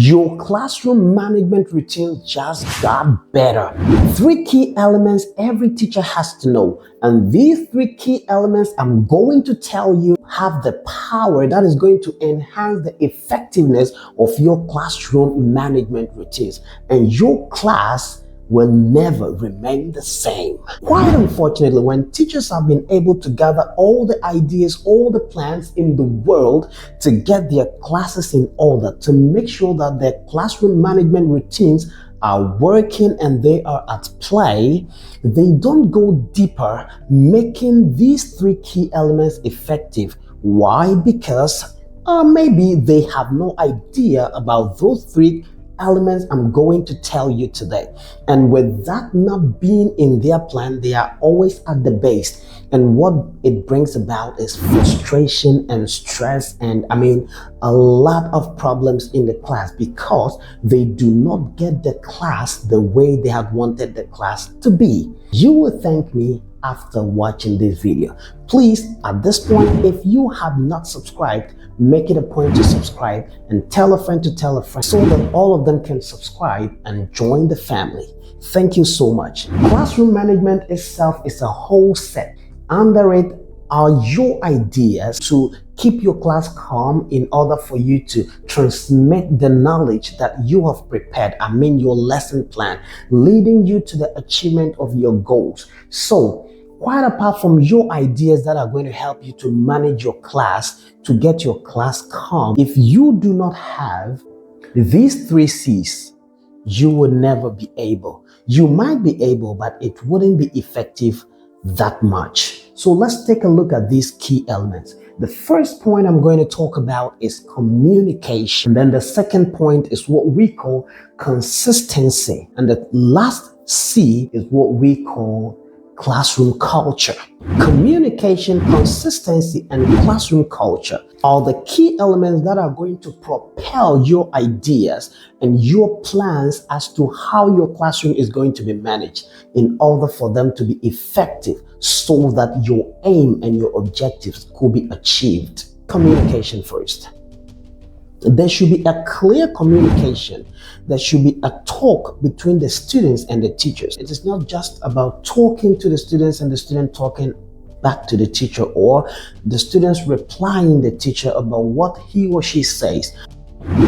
Your classroom management routine just got better. 3 key elements every teacher has to know. And these 3 key elements I'm going to tell you have the power that is going to enhance the effectiveness of your classroom management routines. And your class will never remain the same. Quite unfortunately, when teachers have been able to gather all the ideas, all the plans in the world to get their classes in order, to make sure that their classroom management routines are working and they are at play, they don't go deeper, making these 3 key elements effective. Why? Because maybe they have no idea about those 3 elements I'm going to tell you today. And with that not being in their plan, they are always at the base. And what it brings about is frustration and stress, and a lot of problems in the class because they do not get the class the way they had wanted the class to be. You will thank me after watching this video. Please, at this point, if you have not subscribed, make it a point to subscribe and tell a friend to tell a friend so that all of them can subscribe and join the family. Thank you so much. Classroom management itself is a whole set. Under it are your ideas to keep your class calm in order for you to transmit the knowledge that you have prepared, your lesson plan, leading you to the achievement of your goals. So, quite apart from your ideas that are going to help you to manage your class, to get your class calm, if you do not have these 3 C's, you will never be able. You might be able, but it wouldn't be effective that much. So let's take a look at these key elements. The first point I'm going to talk about is communication. Then the second point is what we call consistency. And the last C is what we call classroom culture. Communication, consistency, and classroom culture are the key elements that are going to propel your ideas and your plans as to how your classroom is going to be managed in order for them to be effective so that your aim and your objectives could be achieved. Communication first. There should be a clear communication. There should be a talk between the students and the teachers. It is not just about talking to the students and the student talking back to the teacher, or the students replying the teacher about what he or she says.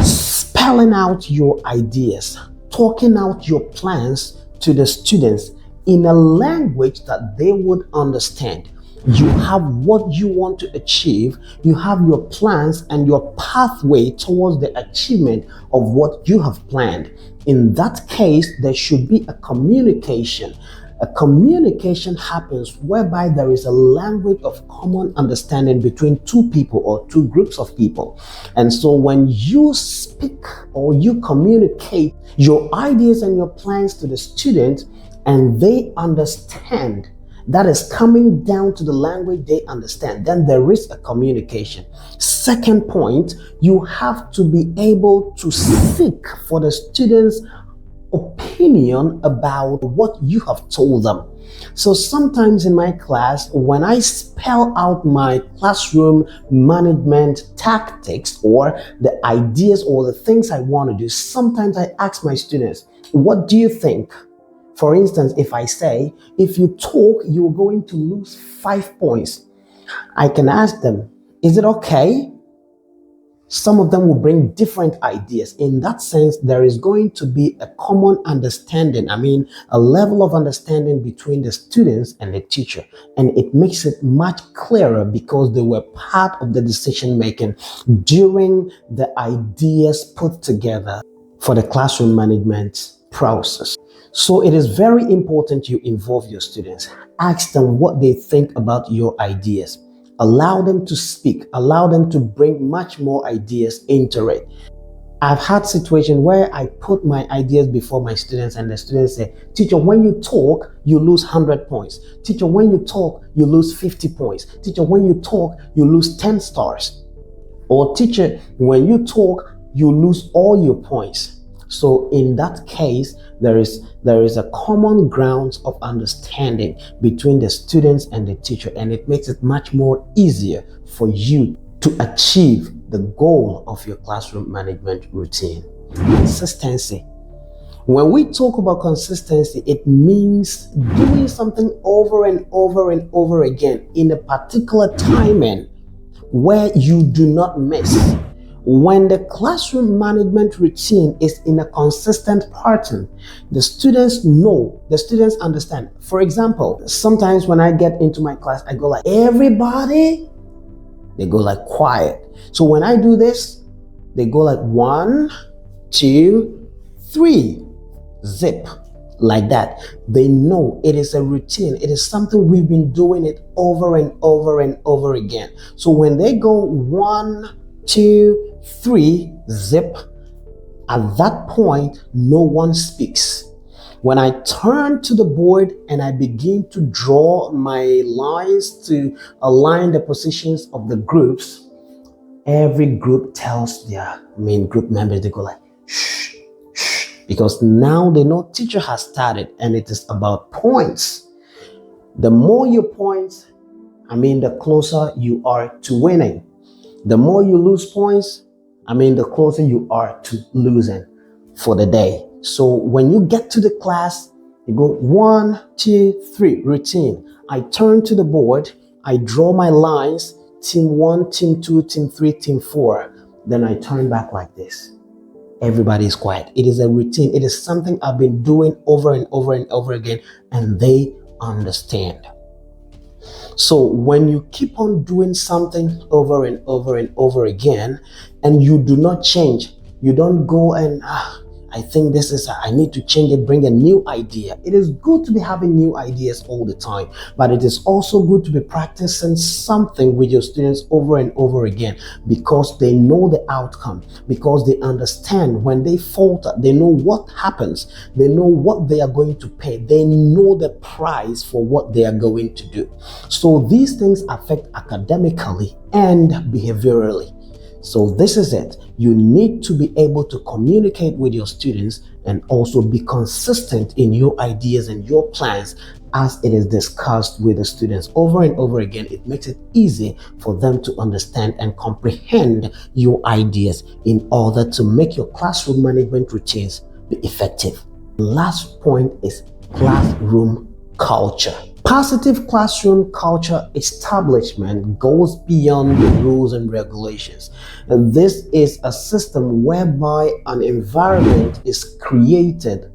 Spelling out your ideas, talking out your plans to the students in a language that they would understand. You have what you want to achieve, you have your plans and your pathway towards the achievement of what you have planned. In that case, there should be a communication. A communication happens whereby there is a language of common understanding between 2 people or 2 groups of people. And so when you speak or you communicate your ideas and your plans to the student and they understand, that is coming down to the language they understand, then there is a communication. Second point, you have to be able to seek for the students' opinion about what you have told them. So sometimes in my class, when I spell out my classroom management tactics or the ideas or the things I want to do, sometimes I ask my students, what do you think? For instance, if I say, if you talk, you're going to lose 5 points. I can ask them, is it okay? Some of them will bring different ideas. In that sense, there is going to be a common understanding. A level of understanding between the students and the teacher. And it makes it much clearer because they were part of the decision making during the ideas put together for the classroom management process. So it is very important you involve your students. Ask them what they think about your ideas. Allow them to speak. Allow them to bring much more ideas into it. I've had situations where I put my ideas before my students and the students say, teacher, when you talk, you lose 100 points. Teacher, when you talk, you lose 50 points. Teacher, when you talk, you lose 10 stars. Or teacher, when you talk, you lose all your points. So in that case, there is a common ground of understanding between the students and the teacher, and it makes it much more easier for you to achieve the goal of your classroom management routine. Consistency. When we talk about consistency, it means doing something over and over and over again in a particular timing where you do not miss. When the classroom management routine is in a consistent pattern, the students know, the students understand. For example, sometimes when I get into my class, I go like, everybody, they go like quiet. So when I do this, they go like 1, 2, 3, zip, like that. They know it is a routine. It is something we've been doing it over and over and over again. So when they go 1, 2, 3, zip, at that point, no one speaks. When I turn to the board and I begin to draw my lines to align the positions of the groups, every group tells their main group members, they go like, shh, shh, because now they know teacher has started and it is about points. The more your points, the closer you are to winning. The more you lose points, the closer you are to losing for the day. So when you get to the class, you go 1, 2, 3, routine. I turn to the board, I draw my lines, team 1, team 2, team 3, team 4. Then I turn back like this. Everybody is quiet. It is a routine. It is something I've been doing over and over and over again, and they understand. So when you keep on doing something over and over and over again, and you do not change, you don't go and, I think I need to change it, bring a new idea. It is good to be having new ideas all the time, but it is also good to be practicing something with your students over and over again, because they know the outcome, because they understand when they falter, they know what happens, they know what they are going to pay, they know the price for what they are going to do. So these things affect academically and behaviorally. So this is it. You need to be able to communicate with your students and also be consistent in your ideas and your plans as it is discussed with the students over and over again. It makes it easy for them to understand and comprehend your ideas in order to make your classroom management routines be effective. Last point is classroom culture. Positive classroom culture establishment goes beyond the rules and regulations. And this is a system whereby an environment is created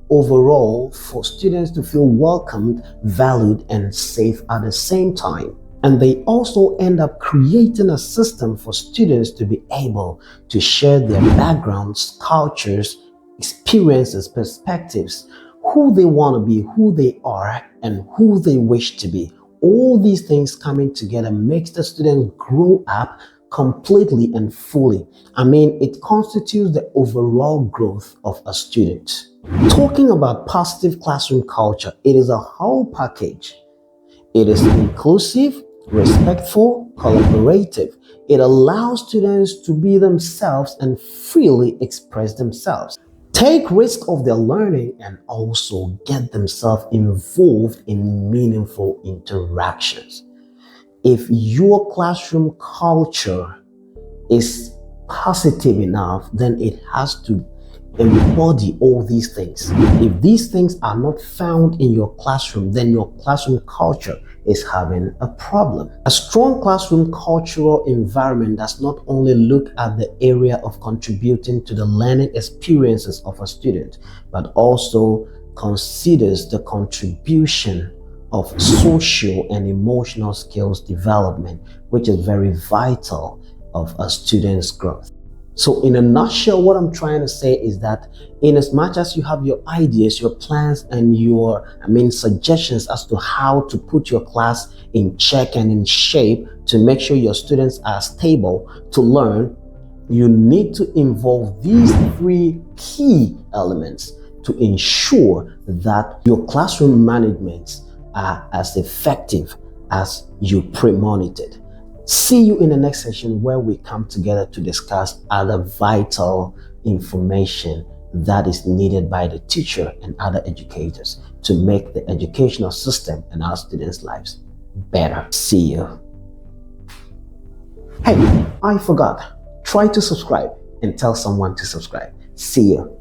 overall for students to feel welcomed, valued, and safe at the same time. And they also end up creating a system for students to be able to share their backgrounds, cultures, experiences, perspectives, who they want to be, who they are, and who they wish to be. All these things coming together makes the student grow up completely and fully. It constitutes the overall growth of a student. Talking about positive classroom culture, it is a whole package. It is inclusive, respectful, collaborative. It allows students to be themselves and freely express themselves, take risk of their learning, and also get themselves involved in meaningful interactions. If your classroom culture is positive enough, then it has to embody all these things. If these things are not found in your classroom, then your classroom culture is having a problem. A strong classroom cultural environment does not only look at the area of contributing to the learning experiences of a student, but also considers the contribution of social and emotional skills development, which is very vital of a student's growth. So in a nutshell, what I'm trying to say is that in as much as you have your ideas, your plans, and your suggestions as to how to put your class in check and in shape to make sure your students are stable to learn, you need to involve these 3 key elements to ensure that your classroom managements are as effective as you premonitored. See you in the next session, where we come together to discuss other vital information that is needed by the teacher and other educators to make the educational system and our students' lives better. See you. Hey, I forgot. Try to subscribe and tell someone to subscribe. See you.